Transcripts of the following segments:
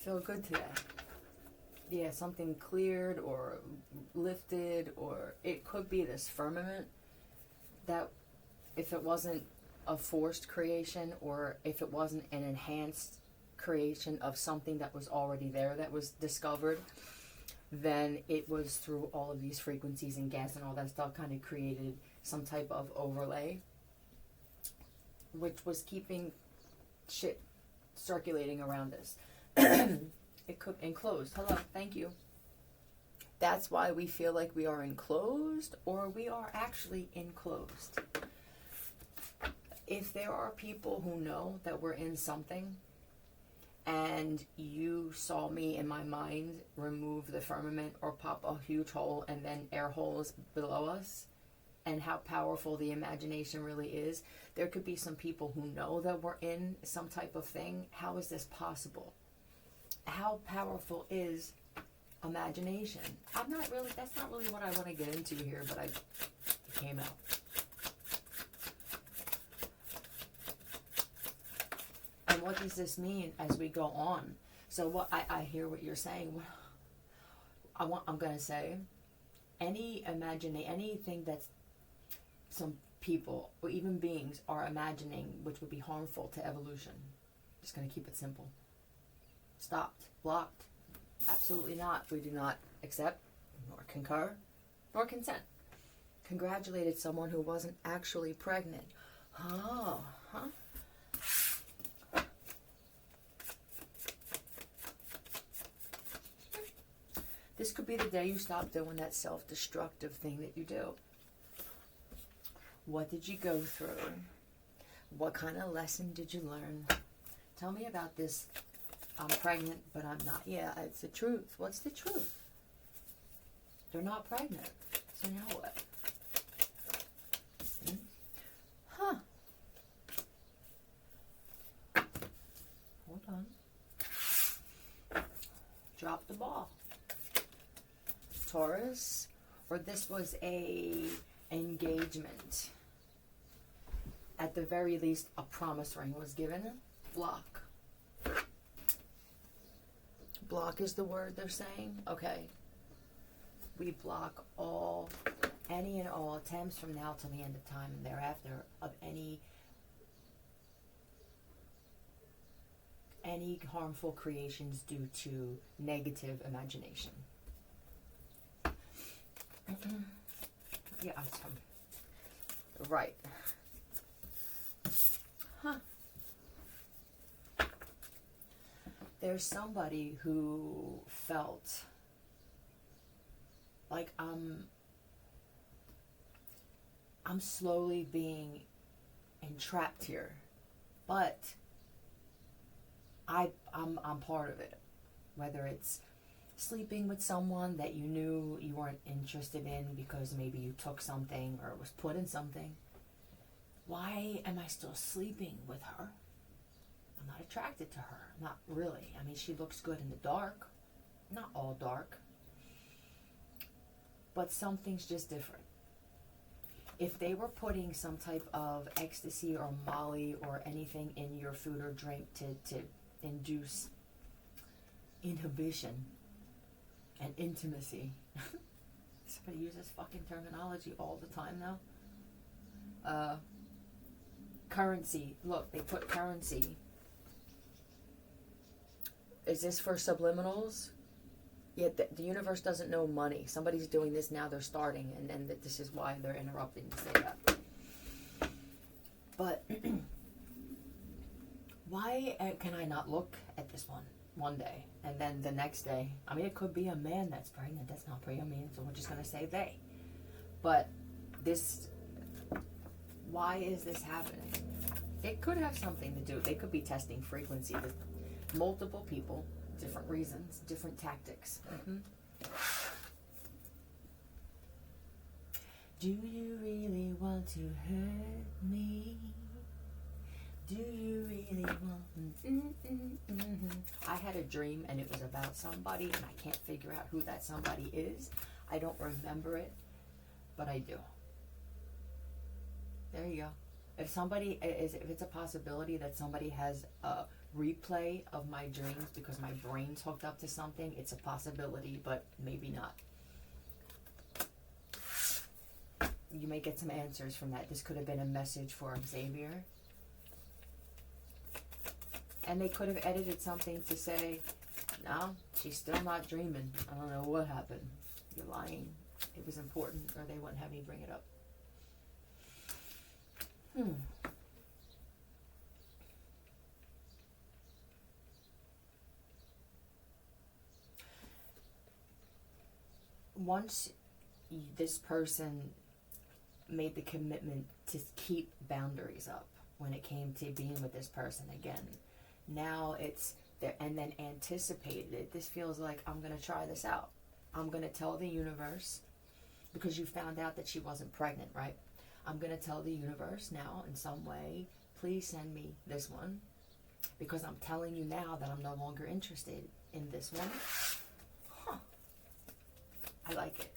feel good today. Yeah, something cleared or lifted, or it could be this firmament that if it wasn't a forced creation, or if it wasn't an enhanced creation of something that was already there that was discovered, then it was through all of these frequencies and gas and all that stuff kind of created some type of overlay, which was keeping shit circulating around us. It could enclosed. Hello, thank you. That's why we feel like we are enclosed, or we are actually enclosed. If there are people who know that we're in something, and you saw me in my mind remove the firmament or pop a huge hole and then air holes below us, and how powerful the imagination really is, there could be some people who know that we're in some type of thing. How is this possible? How powerful is imagination? That's not really what I want to get into here, but it came out. And what does this mean as we go on? So what I hear what you're saying. I'm going to say, anything that's some people or even beings are imagining, which would be harmful to evolution. Just going to keep it simple. Stopped, blocked. Absolutely not. We do not accept, nor concur, nor consent. Congratulated someone who wasn't actually pregnant. Oh, huh? This could be the day you stop doing that self-destructive thing that you do. What did you go through? What kind of lesson did you learn? Tell me about this. I'm pregnant, but I'm not. Yeah, it's the truth. What's the truth? They're not pregnant. So now what? Huh. Hold on. Drop the ball. Taurus, or this was a engagement. At the very least, a promise ring was given. Block. Block is the word they're saying? Okay. We block any and all attempts from now till the end of time and thereafter of any harmful creations due to negative imagination. Yeah, right. Huh. There's somebody who felt like I'm slowly being entrapped here, but I'm part of it. Whether it's sleeping with someone that you knew you weren't interested in because maybe you took something or was put in something. Why am I still sleeping with her? I'm not attracted to her. Not really. I mean, she looks good in the dark. Not all dark. But something's just different. If they were putting some type of ecstasy or Molly or anything in your food or drink to induce inhibition and intimacy. Somebody uses fucking terminology all the time now. Currency. Look, they put currency. Is this for subliminals? Yeah, the universe doesn't know money. Somebody's doing this now, they're starting, and this is why they're interrupting to say that. But why can I not look at this one day, and then the next day? I mean, it could be a man that's pregnant. That's not pretty. I mean, so we're just going to say they. But this, why is this happening? It could have something to do. They could be testing frequency with multiple people, different reasons, different tactics. Do you really want to hurt me? Do you really want... I had a dream and it was about somebody and I can't figure out who that somebody is. I don't remember it, but I do. There you go. If it's a possibility that somebody has a replay of my dreams because my brain's hooked up to something, it's a possibility, but maybe not. You may get some answers from that. This could have been a message for Xavier. And they could have edited something to say, no, she's still not dreaming. I don't know what happened. You're lying. It was important, or they wouldn't have me bring it up. Once this person made the commitment to keep boundaries up when it came to being with this person again, now it's there, and then anticipated it. This feels like, I'm going to try this out. I'm going to tell the universe, because you found out that she wasn't pregnant, right? I'm going to tell the universe now in some way, please send me this one, because I'm telling you now that I'm no longer interested in this one. Huh. I like it.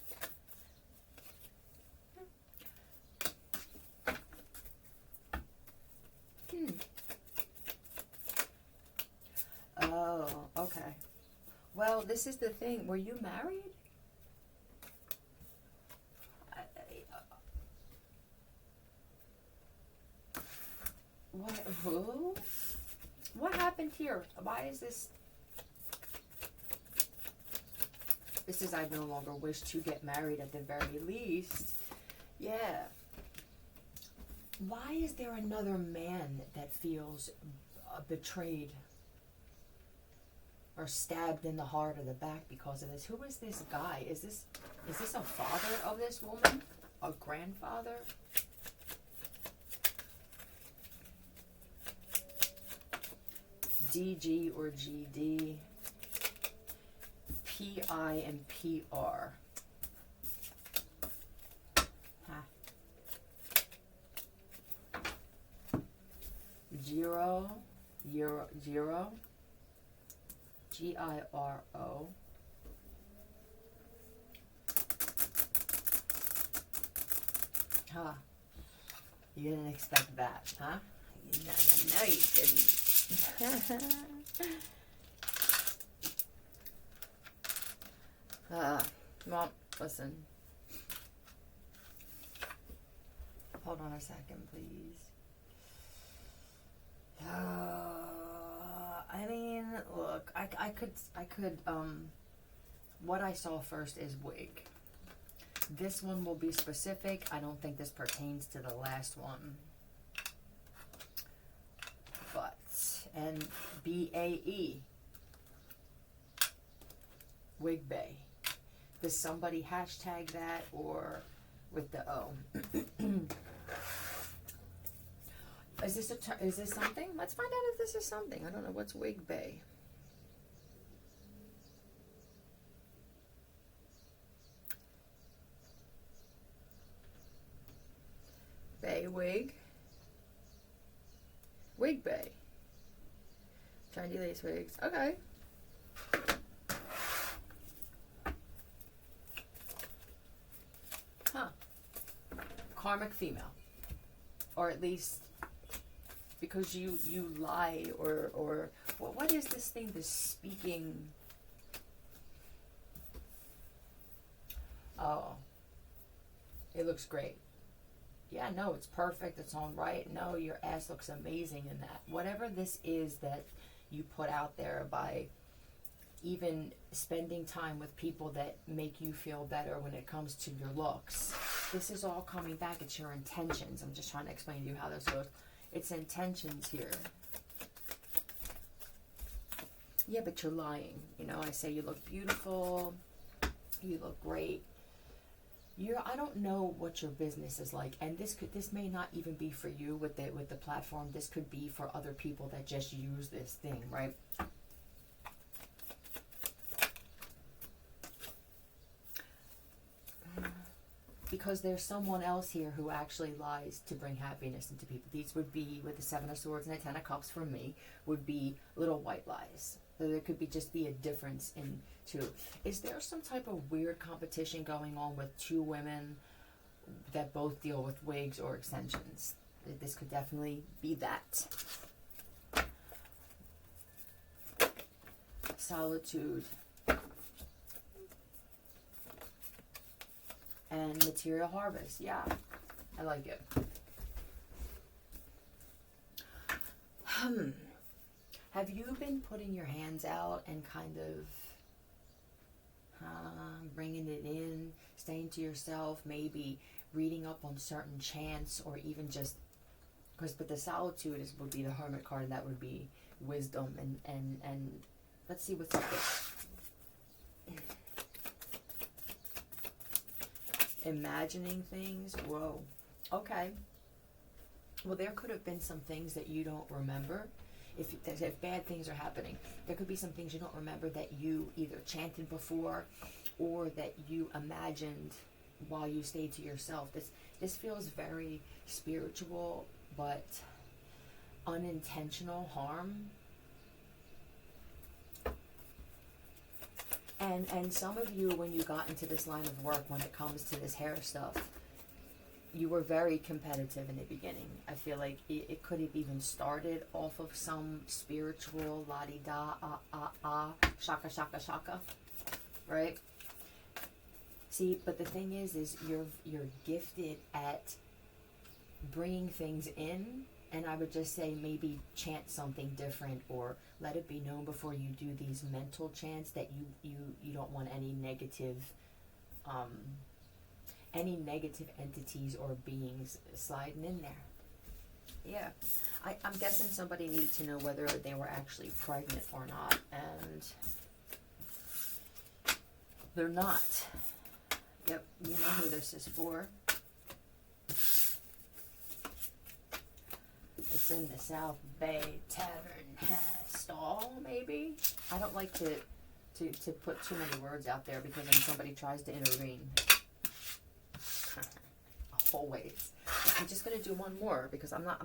Oh, okay. Well, this is the thing. Were you married? What? Who? What happened here? Why is this? This is, I no longer wish to get married at the very least. Yeah. Why is there another man that feels betrayed or stabbed in the heart or the back because of this? Who is this guy? Is this a father of this woman? A grandfather? DG or GD? PI and PR. Giro, Giro, G-I-R-O. Huh. You didn't expect that, huh? No, you didn't. Well, listen. Hold on a second, please. I mean, look, I could, what I saw first is wig. This one will be specific. I don't think this pertains to the last one. But, and B-A-E. Wig Bay. Does somebody hashtag that, or with the O? Is this something? Let's find out if this is something. I don't know. What's Wig Bay? Bay wig. Wig Bay. Trendy lace wigs. Okay. Huh. Karmic female. Or at least because you lied, or what is this thing, this speaking? Oh, it looks great. Yeah, no, it's perfect, it's on right. No, your ass looks amazing in that. Whatever this is that you put out there by even spending time with people that make you feel better when it comes to your looks, this is all coming back. It's your intentions. I'm just trying to explain to you how this goes. It's intentions here. Yeah, but you're lying. You know, I say you look beautiful, you look great. I don't know what your business is like, and this may not even be for you with the platform. This could be for other people that just use this thing, right? Because there's someone else here who actually lies to bring happiness into people. These would be, with the Seven of Swords and the Ten of Cups for me, would be little white lies. So there could just be a difference in two. Is there some type of weird competition going on with two women that both deal with wigs or extensions? This could definitely be that. Solitude. And material harvest. Yeah, I like it. Have you been putting your hands out and kind of bringing it in, staying to yourself, maybe reading up on certain chants, or even just, but the solitude would be the hermit card, and that would be wisdom, and let's see what's up there. Imagining things. Whoa. Okay. Well, there could have been some things that you don't remember. If bad things are happening, there could be some things you don't remember that you either chanted before or that you imagined while you stayed to yourself. This feels very spiritual, but unintentional harm. And some of you, when you got into this line of work, when it comes to this hair stuff, you were very competitive in the beginning. I feel like it could have even started off of some spiritual la-di-da, shaka, shaka, shaka, right? See, but the thing is you're gifted at bringing things in, and I would just say maybe chant something different, or let it be known before you do these mental chants that you don't want any negative entities or beings sliding in there. Yeah, I'm guessing somebody needed to know whether they were actually pregnant or not, and they're not. Yep, you know who this is for. It's in the South Bay Tavern stall, maybe? I don't like to put too many words out there, because then somebody tries to intervene. Always. I'm just gonna do one more, because I'm not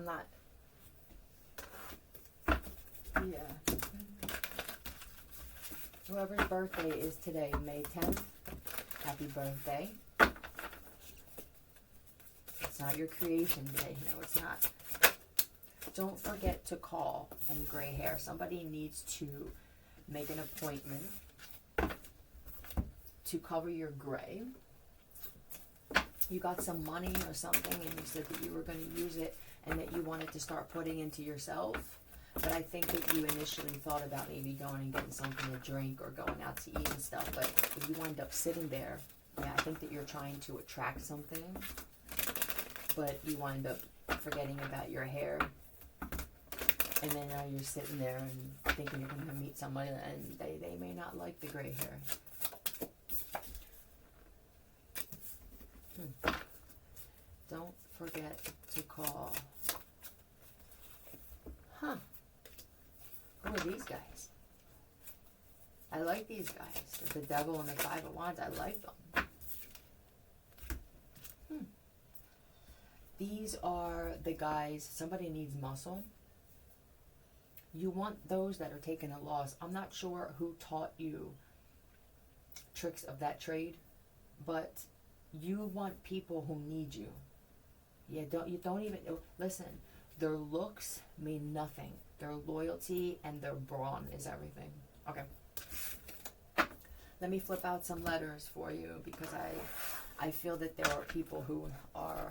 yeah. Whoever's birthday is today, May 10th, happy birthday. It's not your creation day. No, it's not. Don't forget to call in gray hair. Somebody needs to make an appointment to cover your gray. You got some money or something, and you said that you were going to use it and that you wanted to start putting into yourself. But I think that you initially thought about maybe going and getting something to drink or going out to eat and stuff. But if you wind up sitting there, yeah, I think that you're trying to attract something, but you wind up forgetting about your hair. And then now you're sitting there and thinking you're going to meet somebody, and they may not like the gray hair. Don't forget to call. Huh. Who are these guys? I like these guys. The Devil and the Five of Wands. I like them. These are the guys. Somebody needs muscle. You want those that are taking a loss. I'm not sure who taught you tricks of that trade, but you want people who need you. Yeah, you don't even listen. Their looks mean nothing. Their loyalty and their brawn is everything. Okay. Let me flip out some letters for you, because I feel that there are people who are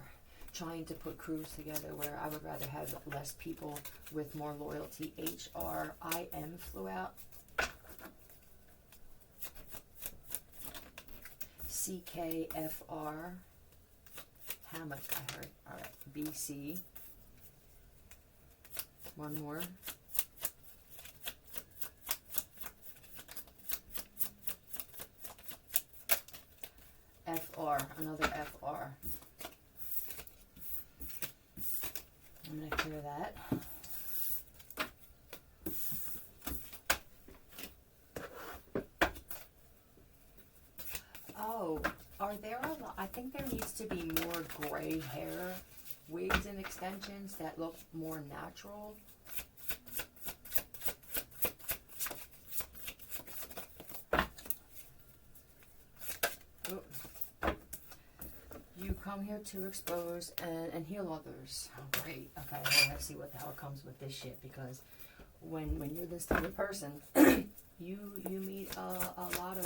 trying to put crews together where I would rather have less people with more loyalty. HRIM flew out. CKFR. Hammock, I heard. Alright. BC. One more. FR. Another FR. I'm going to clear that. Oh, are there a lot? I think there needs to be more gray hair wigs and extensions that look more natural. come here to expose and heal others. Oh, great. Okay, well, let's see what the hell comes with this shit, because when you're this type of person, you meet a lot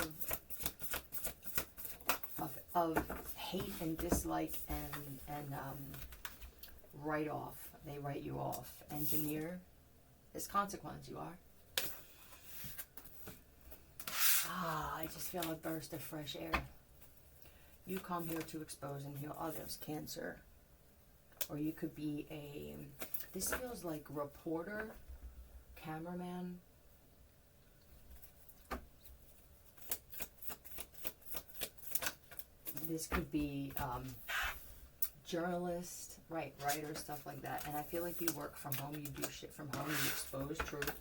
of hate and dislike and write off. They write you off. Engineer is consequence. You are. I just feel a burst of fresh air. You come here to expose and heal others. Cancer. Or you could be a, this feels like reporter, cameraman. This could be journalist, right, writer, stuff like that. And I feel like you work from home, you do shit from home, you expose truth.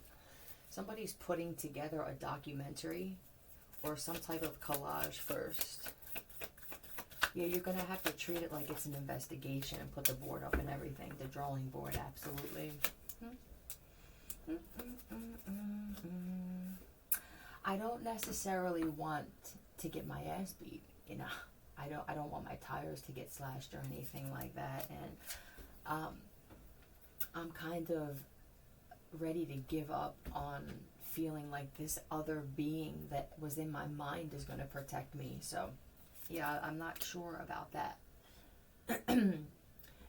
Somebody's putting together a documentary or some type of collage first. Yeah, you're going to have to treat it like it's an investigation and put the board up and everything. The drawing board, absolutely. I don't necessarily want to get my ass beat, you know. I don't want my tires to get slashed or anything like that. And I'm kind of ready to give up on feeling like this other being that was in my mind is going to protect me. So, yeah, I'm not sure about that.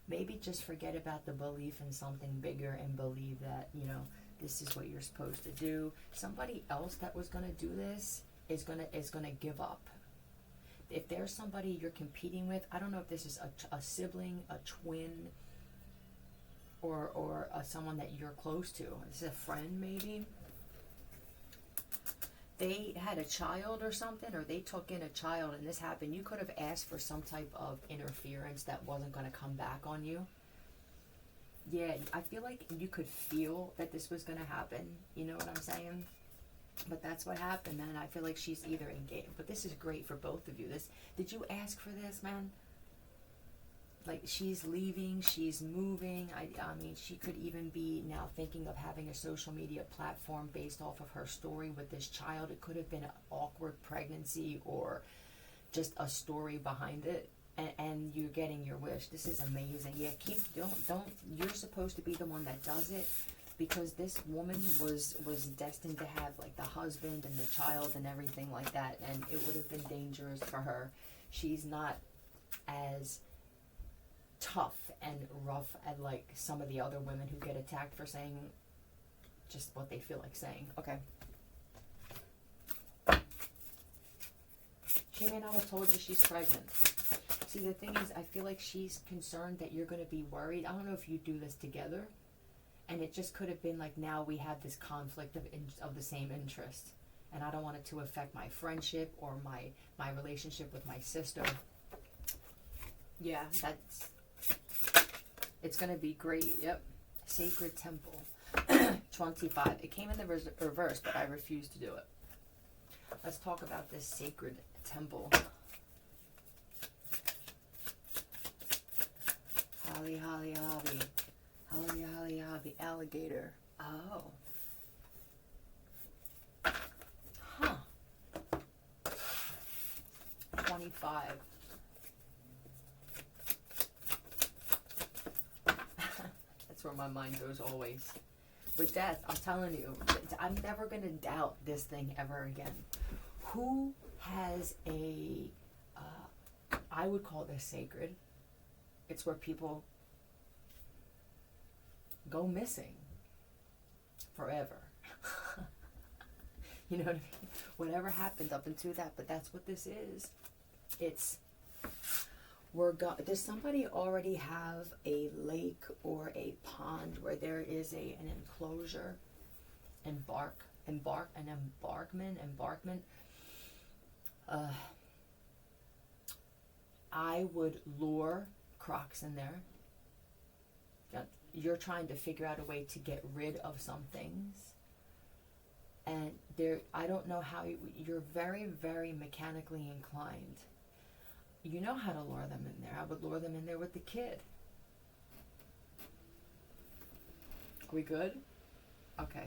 Maybe just forget about the belief in something bigger and believe that, you know, this is what you're supposed to do. Somebody else that was going to do this is going to give up. If there's somebody you're competing with, I don't know if this is a sibling, a twin, or someone that you're close to. This is a friend, maybe. They had a child or something, or they took in a child and this happened. You could have asked for some type of interference that wasn't going to come back on you. Yeah, I feel like you could feel that this was going to happen. You know what I'm saying? But that's what happened, man. I feel like she's either engaged. But this is great for both of you. Did you ask for this, man? Like, she's leaving, she's moving. I mean, she could even be now thinking of having a social media platform based off of her story with this child. It could have been an awkward pregnancy or just a story behind it. And you're getting your wish. This is amazing. Yeah, don't. You're supposed to be the one that does it. Because this woman was destined to have like the husband and the child and everything like that, and it would have been dangerous for her. She's not as tough and rough as like some of the other women who get attacked for saying just what they feel like saying. Okay. She may not have told you she's pregnant. See, the thing is, I feel like she's concerned that you're going to be worried. I don't know if you do this together. And it just could have been like, now we have this conflict of the same interest. And I don't want it to affect my friendship or my relationship with my sister. Yeah, it's going to be great. Yep. Sacred Temple. 25. It came in the reverse, but I refused to do it. Let's talk about this Sacred Temple. Holly, holly, holly. Holly, holly, holly, alligator. Oh. Huh. 25. That's where my mind goes always. With death, I'm telling you, I'm never going to doubt this thing ever again. Who has I would call this sacred. It's where people go missing forever. You know what I mean? Whatever happened up into that, but that's what this is. Does somebody already have a lake or a pond where there is an enclosure, embarkment? I would lure crocs in there. You're trying to figure out a way to get rid of some things, and I don't know how you're very, very mechanically inclined. You know how to lure them in there. I would lure them in there with the kid. Are we good? Okay.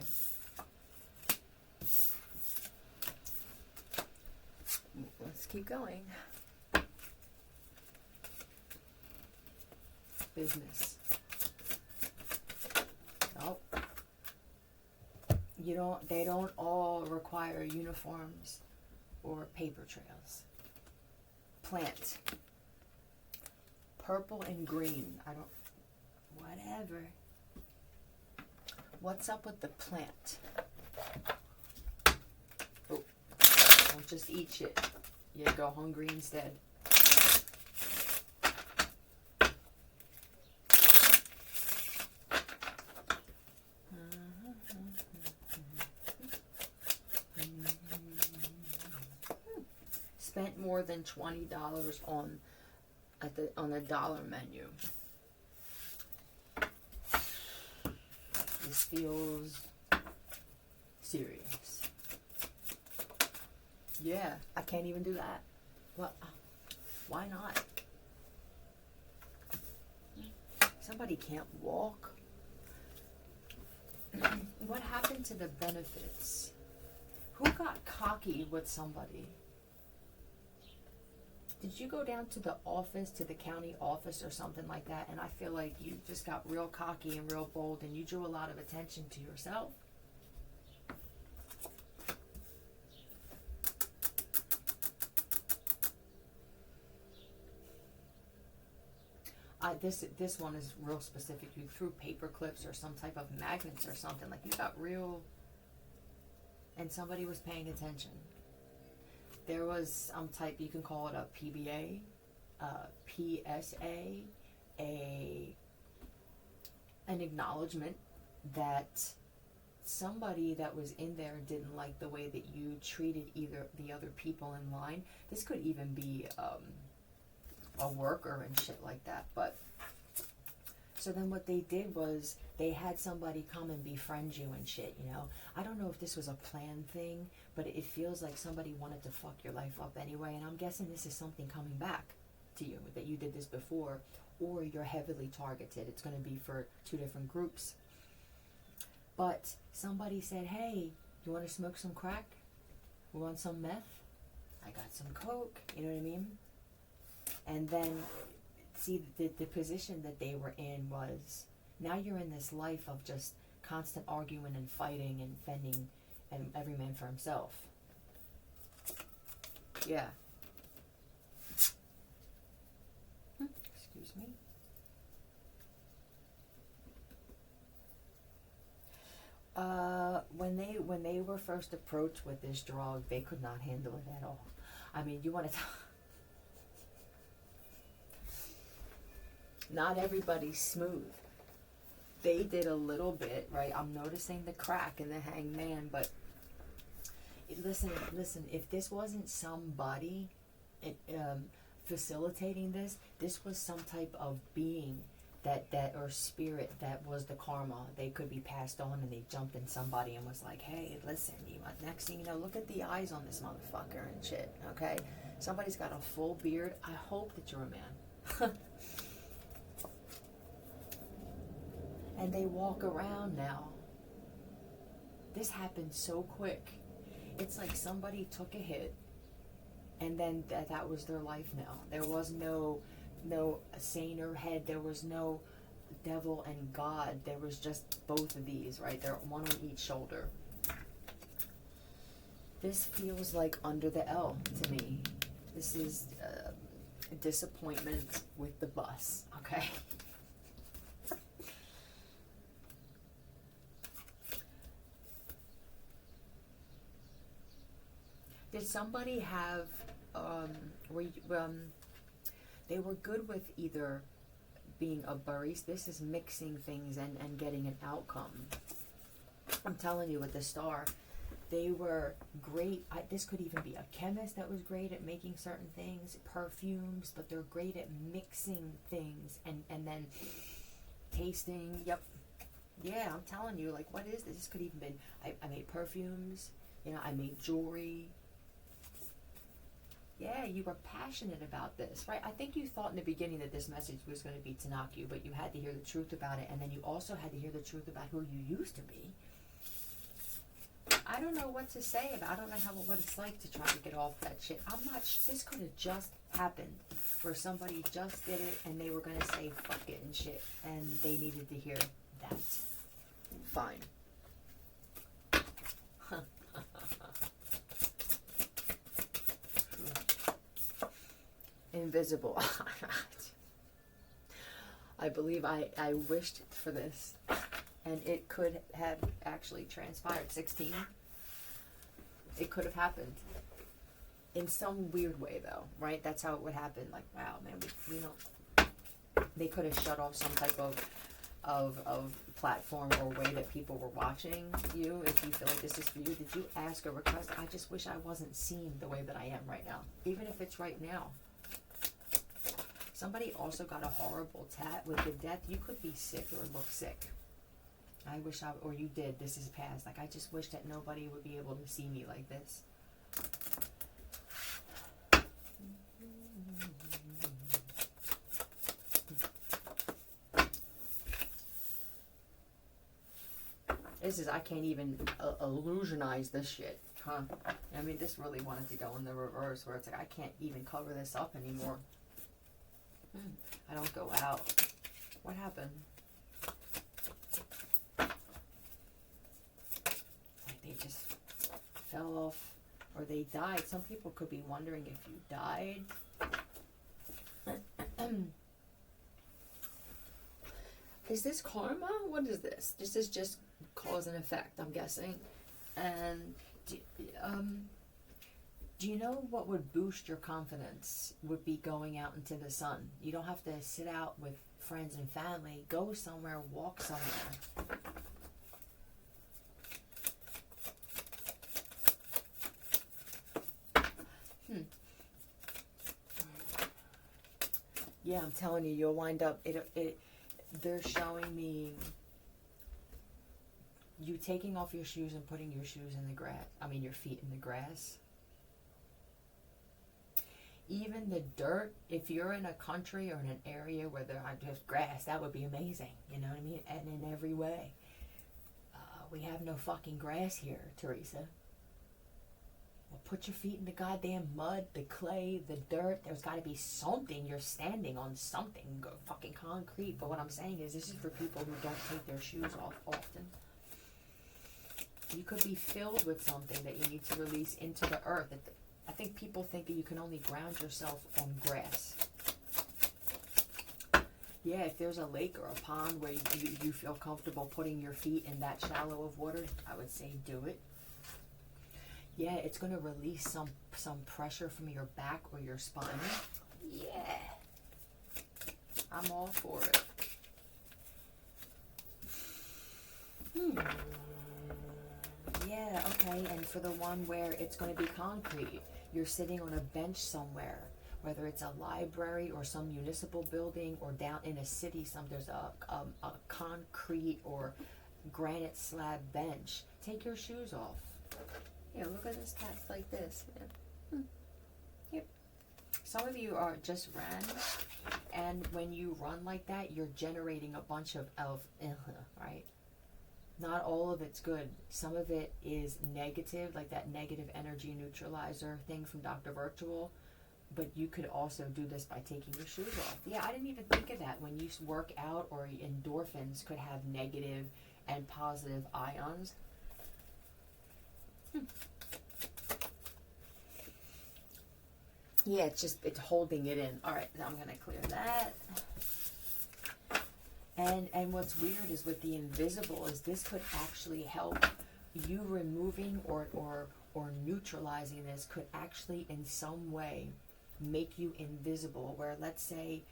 Let's keep going. business. Nope. They don't all require uniforms or paper trails. Plant. Purple and green. Whatever. What's up with the plant? Oh, don't just eat shit. You go hungry instead. Spent more than $20 on the dollar menu. This feels serious. Yeah, I can't even do that. Well, why not? Somebody can't walk. What happened to the benefits? Who got cocky with somebody? Did you go down to the office, to the county office or something like that, and I feel like you just got real cocky and real bold and you drew a lot of attention to yourself? This one is real specific. You threw paper clips or some type of magnets or something. Like, you got real, and somebody was paying attention. There was some type, you can call it a PBA, PSA, an acknowledgement that somebody that was in there didn't like the way that you treated either the other people in line. This could even be a worker and shit like that. But so then what they did was they had somebody come and befriend you and shit, you know. I don't know if this was a planned thing, but it feels like somebody wanted to fuck your life up anyway, and I'm guessing this is something coming back to you, that you did this before, or you're heavily targeted. It's going to be for two different groups. But somebody said, hey, you want to smoke some crack? You want some meth? I got some coke, you know what I mean? And then, see, the position that they were in was, now you're in this life of just constant arguing and fighting and fending, and every man for himself. Yeah. Excuse me. When they were first approached with this drug, they could not handle it at all. I mean, you want to not everybody's smooth. They did a little bit, right? I'm noticing the crack in the hangman, but listen, if this wasn't somebody facilitating this was some type of being that or spirit that was the karma. They could be passed on, and they jumped in somebody and was like, hey, listen, next thing you know, look at the eyes on this motherfucker and shit, okay? Somebody's got a full beard. I hope that you're a man. And they walk around now. This happened so quick. It's like somebody took a hit, and then that was their life now. There was no saner head. There was no devil and God. There was just both of these, right? They're one on each shoulder. This feels like under the L to me. This is a disappointment with the bus, okay? Did somebody have, they were good with either being a barista, this is mixing things and getting an outcome. I'm telling you, with the star, they were great. This could even be a chemist that was great at making certain things, perfumes, but they're great at mixing things and then tasting. Yep. Yeah, I'm telling you, like, what is this? This could even been, I made perfumes, you know, I made jewelry. Yeah, you were passionate about this, right? I think you thought in the beginning that this message was going to be to knock you, but you had to hear the truth about it, and then you also had to hear the truth about who you used to be. I don't know what to say about. I don't know what it's like to try to get off that shit. This could have just happened. where somebody just did it and they were going to say fuck it and shit, and they needed to hear that. Fine. Invisible. I believe I wished for this, and it could have actually transpired. 16. It could have happened. In some weird way, though, right? That's how it would happen. Like, wow, man, we don't. They could have shut off some type of platform or way that people were watching you. If you feel like this is for you, did you ask or request? I just wish I wasn't seen the way that I am right now, even if it's right now. Somebody also got a horrible tat with the death. You could be sick or look sick. I wish or you did. This is past. Like, I just wish that nobody would be able to see me like this. I can't even illusionize this shit, huh? I mean, this really wanted to go in the reverse, where it's like, I can't even cover this up anymore. I don't go out. What happened? Like, they just fell off, or they died. Some people could be wondering if you died. Is this karma? What is this? This is just cause and effect, I'm guessing. And do you know what would boost your confidence? Would be going out into the sun. You don't have to sit out with friends and family. Go somewhere, walk somewhere. Yeah, I'm telling you, you'll wind up, they're showing me you taking off your shoes and putting your shoes in the grass. I mean, your feet in the grass. Even the dirt, if you're in a country or in an area where there are just grass, that would be amazing. You know what I mean? And in every way. We have no fucking grass here, Teresa. Well, put your feet in the goddamn mud, the clay, the dirt. There's got to be something. You're standing on something, fucking concrete. But what I'm saying is, this is for people who don't take their shoes off often. You could be filled with something that you need to release into the earth. I think people think that you can only ground yourself on grass. Yeah, if there's a lake or a pond where you feel comfortable putting your feet in that shallow of water, I would say do it. Yeah, it's going to release some pressure from your back or your spine. Yeah. I'm all for it. Yeah, okay, and for the one where it's going to be concrete, you're sitting on a bench somewhere, whether it's a library or some municipal building or down in a city, there's a concrete or granite slab bench. Take your shoes off. Yeah, look at this cat like this. Yeah. Yep. Some of you are just ran, and when you run like that, you're generating a bunch of right? Not all of it's good. Some of it is negative, like that negative energy neutralizer thing from Dr. Virtual. But you could also do this by taking your shoes off. Yeah, I didn't even think of that. When you work out, or endorphins could have negative and positive ions. Yeah, it's holding it in. All right, now I'm going to clear that. And what's weird is with the invisible is this could actually help you removing or neutralizing this could actually in some way make you invisible, where let's say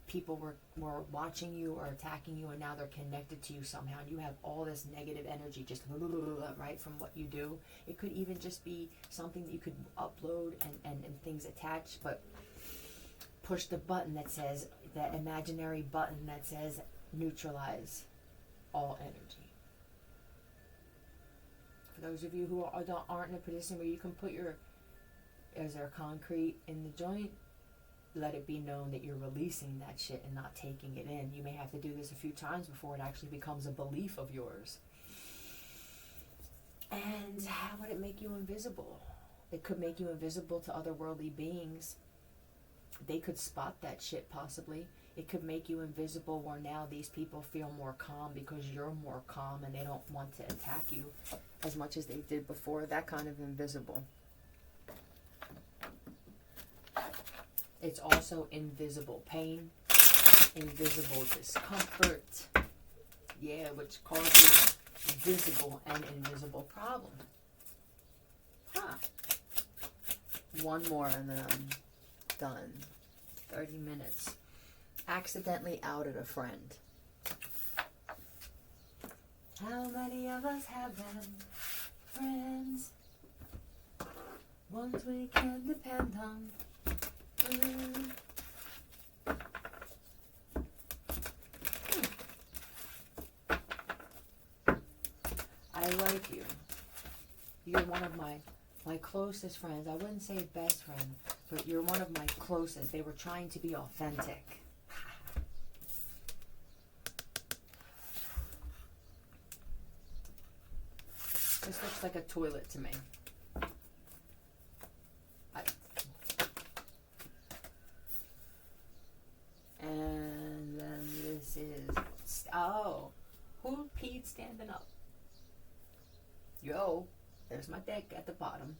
people were watching you or attacking you and now they're connected to you somehow and you have all this negative energy just right from what you do. It could even just be something that you could upload and things attached, but push the button that says, that imaginary button that says neutralize all energy. For those of you who aren't in a position where you can put is there concrete in the joint, let it be known that you're releasing that shit and not taking it in. You may have to do this a few times before it actually becomes a belief of yours. And how would it make you invisible? It could make you invisible to otherworldly beings. they could spot that shit possibly. It could make you invisible, where now these people feel more calm because you're more calm and they don't want to attack you as much as they did before. That kind of invisible. It's also invisible pain, invisible discomfort. Yeah, which causes visible and invisible problem. Huh. One more and then I'm done. 30 minutes. Accidentally outed a friend. How many of us have them friends? Ones we can depend on. I like you. You're one of my closest friends. I wouldn't say best friend, but you're one of my closest. They were trying to be authentic. This looks like a toilet to me. And then this is... Oh! Who peed standing up? Yo! There's my dick at the bottom.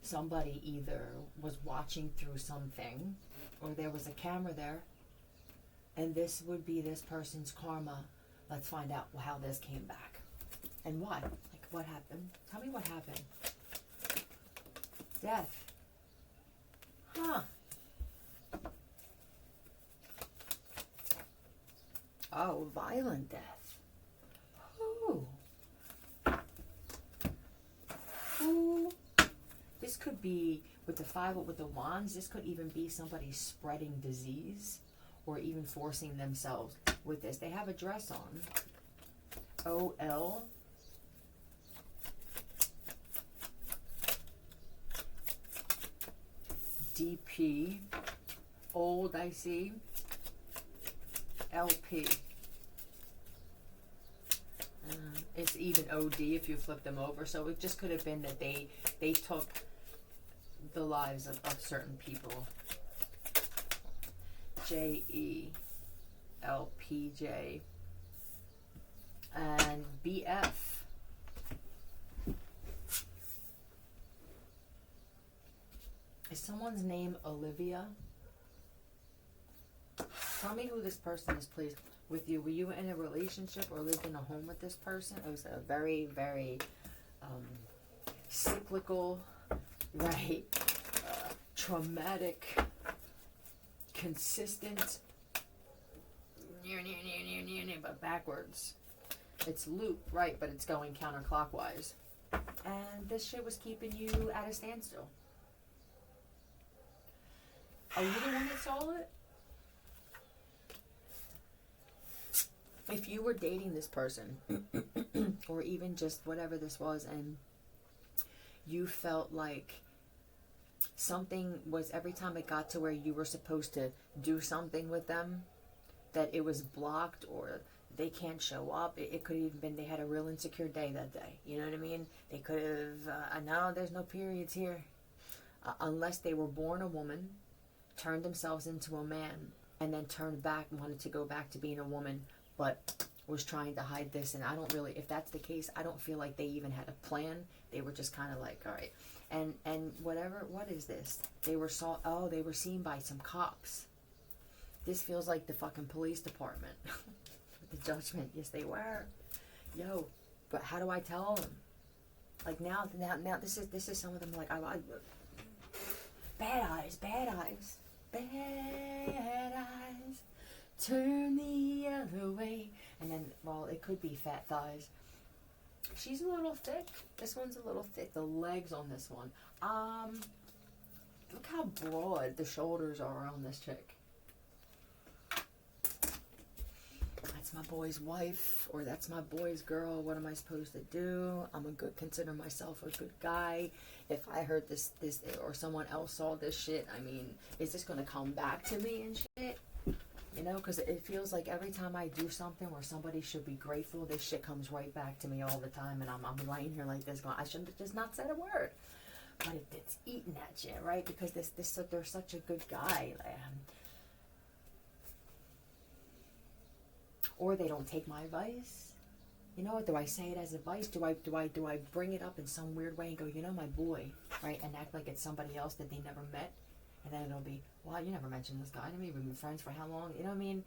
Somebody either was watching through something, or there was a camera there, and this would be this person's karma. Let's find out how this came back. And why? Like, what happened? Tell me what happened. Death. Huh. Oh, violent death. Ooh. Ooh. This could be, with the five, with the wands, this could even be somebody spreading disease, or even forcing themselves with this. They have a dress on. OL. DP. Old, I see. LP. It's even OD if you flip them over. So it just could have been that they took the lives of certain people. JE. LPJ. And BF. Is someone's name Olivia? Tell me who this person is, please, with you. Were you in a relationship or lived in a home with this person? It was a very, very cyclical, right, traumatic, consistent, but backwards. It's loop, right, but it's going counterclockwise. And this shit was keeping you at a standstill. Are you the one that saw it? If you were dating this person, or even just whatever this was, and you felt like something was, every time it got to where you were supposed to do something with them, that it was blocked, or they can't show up. It could have even been they had a real insecure day that day. You know what I mean? They could have, no, there's no periods here. Unless they were born a woman, turned themselves into a man, and then turned back and wanted to go back to being a woman, but was trying to hide this. And I don't really, if that's the case, I don't feel like they even had a plan. They were just kind of like, all right. And whatever, what is this? They were they were seen by some cops. This feels like the fucking police department. The judgment, yes they were. Yo, but how do I tell them? Like now this is some of them, like, I bad eyes, bad eyes, bad eyes, turn the other way. And then, well, it could be fat thighs. She's a little thick. This one's a little thick. The legs on this one. Look how broad the shoulders are on this chick. That's my boy's wife, or that's my boy's girl. What am I supposed to do? Consider myself a good guy. If I heard this, or someone else saw this shit, I mean, is this gonna come back to me and shit? You know, because it feels like every time I do something where somebody should be grateful, this shit comes right back to me all the time, and I'm lying here like this going, I shouldn't have just not said a word. but it's eating at you, right? Because they're such a good guy. Or they don't take my advice. You know what? Do I say it as advice? Do I bring it up in some weird way and go, you know, my boy, right? And act like it's somebody else that they never met, and then it'll be, wow, you never mentioned this guy to me. We've been friends for how long? You know what I mean?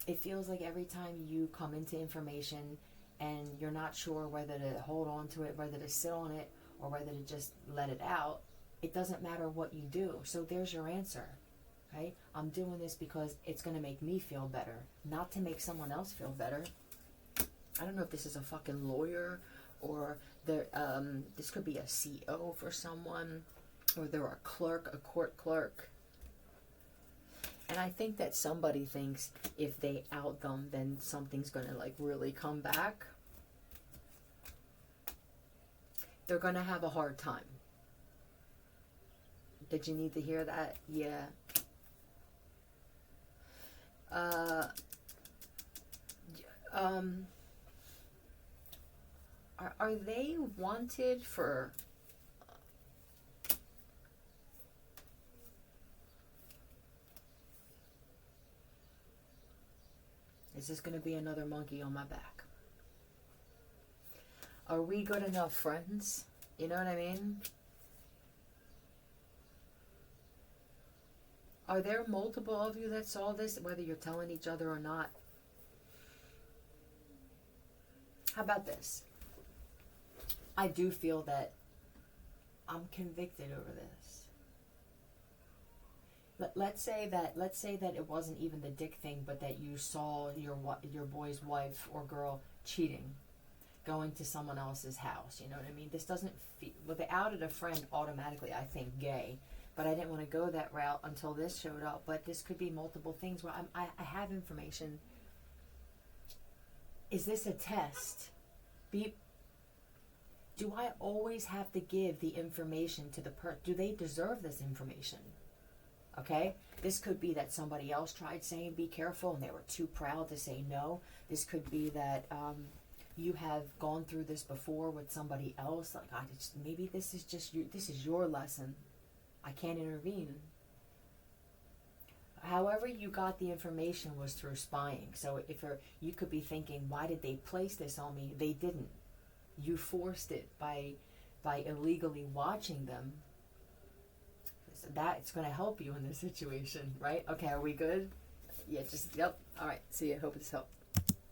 It feels like every time you come into information and you're not sure whether to hold on to it, whether to sit on it, or whether to just let it out, it doesn't matter what you do. So there's your answer, right? I'm doing this because it's going to make me feel better, not to make someone else feel better. I don't know if this is a fucking lawyer, or this could be a CO for someone, or they're a clerk, a court clerk. And I think that somebody thinks if they out them, then something's going to like really come back. They're going to have a hard time. Did you need to hear that? Yeah. Are they wanted for... Is this going to be another monkey on my back? Are we good enough friends? You know what I mean? Are there multiple of you that saw this, whether you're telling each other or not? How about this? I do feel that I'm convicted over this. Let's say that it wasn't even the dick thing, but that you saw your boy's wife or girl cheating, going to someone else's house. You know what I mean? This doesn't feel... Well, they outed a friend automatically, I think, gay. But I didn't want to go that route until this showed up. But this could be multiple things where I have information. Is this a test? Do I always have to give the information to the person? Do they deserve this information? Okay? This could be that somebody else tried saying be careful and they were too proud to say no. This could be that you have gone through this before with somebody else. Like, maybe this is just you. This is your lesson. I can't intervene. However you got the information was through spying. So if you could be thinking, why did they place this on me? They didn't. You forced it by illegally watching them. So that's going to help you in this situation, right? Okay, are we good? Yeah, yep. All right, see you. Hope this helped.